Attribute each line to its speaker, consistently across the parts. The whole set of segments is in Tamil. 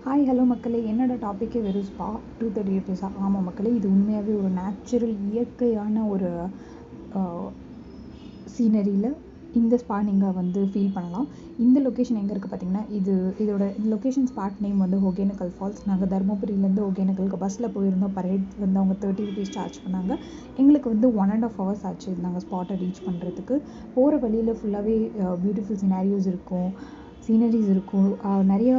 Speaker 1: ஹாய் ஹலோ மக்களே, என்னோட டாப்பிக்கே வெறும் ஸ்பா 230 ருபீஸா? ஆமாம் மக்களே, இது உண்மையாகவே ஒரு நேச்சுரல் இயற்கையான ஒரு சீனரியில் இந்த ஸ்பா நீங்கள் ஃபீல் பண்ணலாம். இந்த லொக்கேஷன் எங்கே இருக்குது பார்த்தீங்கன்னா, இதோட லொக்கேஷன் ஸ்பாட் நேம் ஹோகேனக்கல் ஃபால்ஸ். நாங்கள் தருமபுரியிலேருந்து ஒகேனக்கலுக்கு பஸ்ஸில் போயிருந்தோம். பர் ஹெட் அவங்க 30 ருபீஸ் சார்ஜ் பண்ணாங்க. எங்களுக்கு 1.5 hours ஆச்சு நாங்கள் ஸ்பாட்டை ரீச் பண்ணுறதுக்கு. போகிற வழியில் ஃபுல்லாகவே பியூட்டிஃபுல் சீனரிஸ் இருக்கும். நிறையா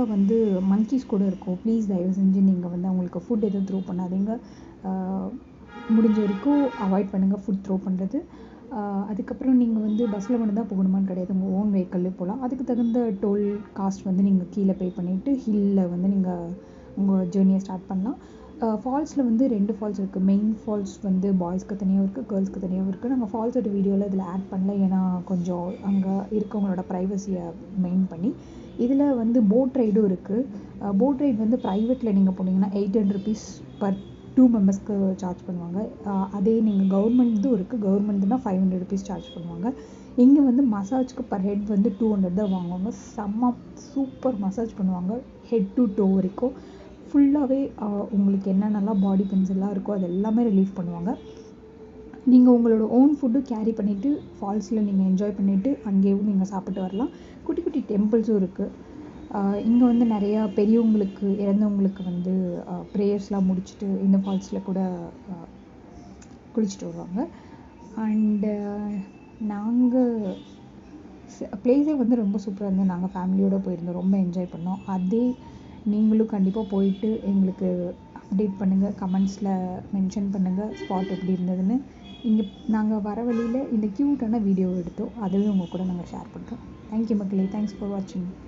Speaker 1: மங்கீஸ் கூட இருக்கும். ப்ளீஸ் தயவு செஞ்சு நீங்கள் அவங்களுக்கு ஃபுட் எதுவும் த்ரோ பண்ணாதீங்க. முடிஞ்ச வரைக்கும் அவாய்ட் பண்ணுங்கள் ஃபுட் த்ரோ பண்ணுறது. அதுக்கப்புறம் நீங்கள் பஸ்ஸில் மட்டும்தான் போகணுமான்னு கிடையாது, உங்கள் ஓன் வெஹிக்கல்லே போகலாம். அதுக்கு தகுந்த டோல் காஸ்ட் நீங்கள் கீழே பே பண்ணிவிட்டு ஹில்லில் நீங்கள் உங்கள் ஜேர்னியை ஸ்டார்ட் பண்ணலாம். ஃபால்ஸில் 2 ஃபால்ஸ் இருக்குது. மெயின் ஃபால்ஸ் பாய்ஸ்க்கு தனியாக இருக்குது, கேர்ள்ஸ்க்கு தனியாகவும் இருக்குது. நாங்கள் ஃபால்ஸோட வீடியோவில் இதில் ஆட் பண்ணல, ஏன்னா கொஞ்சம் அங்கே இருக்கவங்களோட ப்ரைவசியை மெயின் பண்ணி. இதில் போட் ரைடும் இருக்குது. போட் ரைட் ப்ரைவேட்டில் நீங்கள் போனீங்கன்னா 800 ருபீஸ் பர் 2 மெம்பர்ஸ்க்கு சார்ஜ் பண்ணுவாங்க. அதே நீங்கள் கவர்மெண்ட்டும் இருக்குது, கவர்மெண்ட்னா 500 ருபீஸ் சார்ஜ் பண்ணுவாங்க. இங்கே மசாஜ்க்கு பர் ஹெட் 200 தான் வாங்குவாங்க. செம்ம சூப்பர் மசாஜ் பண்ணுவாங்க, ஹெட் டு டோ வரைக்கும். ஃபுல்லாகவே உங்களுக்கு என்னென்னலாம் பாடி பெயின்ஸ் எல்லாம் இருக்கோ அது எல்லாமே ரிலீஃப் பண்ணுவாங்க. நீங்கள் உங்களோட ஓன் ஃபுட்டு கேரி பண்ணிவிட்டு ஃபால்ஸில் நீங்கள் என்ஜாய் பண்ணிவிட்டு அங்கேயும் நீங்கள் சாப்பிட்டு வரலாம். குட்டி குட்டி டெம்பிள்ஸும் இருக்குது. இங்கே நிறையா பெரியவங்களுக்கு, இறந்தவங்களுக்கு ப்ரேயர்ஸ்லாம் முடிச்சுட்டு இந்த ஃபால்ஸில் கூட குளிச்சுட்டு வருவாங்க. அண்டு நாங்கள் பிளேஸே ரொம்ப சூப்பராக இருந்தது. நாங்கள் ஃபேமிலியோடு போயிருந்தோம், ரொம்ப என்ஜாய் பண்ணோம். அதே நீங்களும் கண்டிப்பாக போயிட்டு எங்களுக்கு அப்டேட் பண்ணுங்கள், கமெண்ட்ஸில் மென்ஷன் பண்ணுங்கள் ஸ்பாட் எப்படி இருந்ததுன்னு. இங்கே நாங்கள் வர வழியில் இந்த க்யூட்டான வீடியோ எடுத்தோம், அதுவே உங்கள் கூட நாங்கள் ஷேர் பண்ணுறோம். தேங்க்யூ மக்களே, தேங்க்ஸ் ஃபார் வாட்சிங்.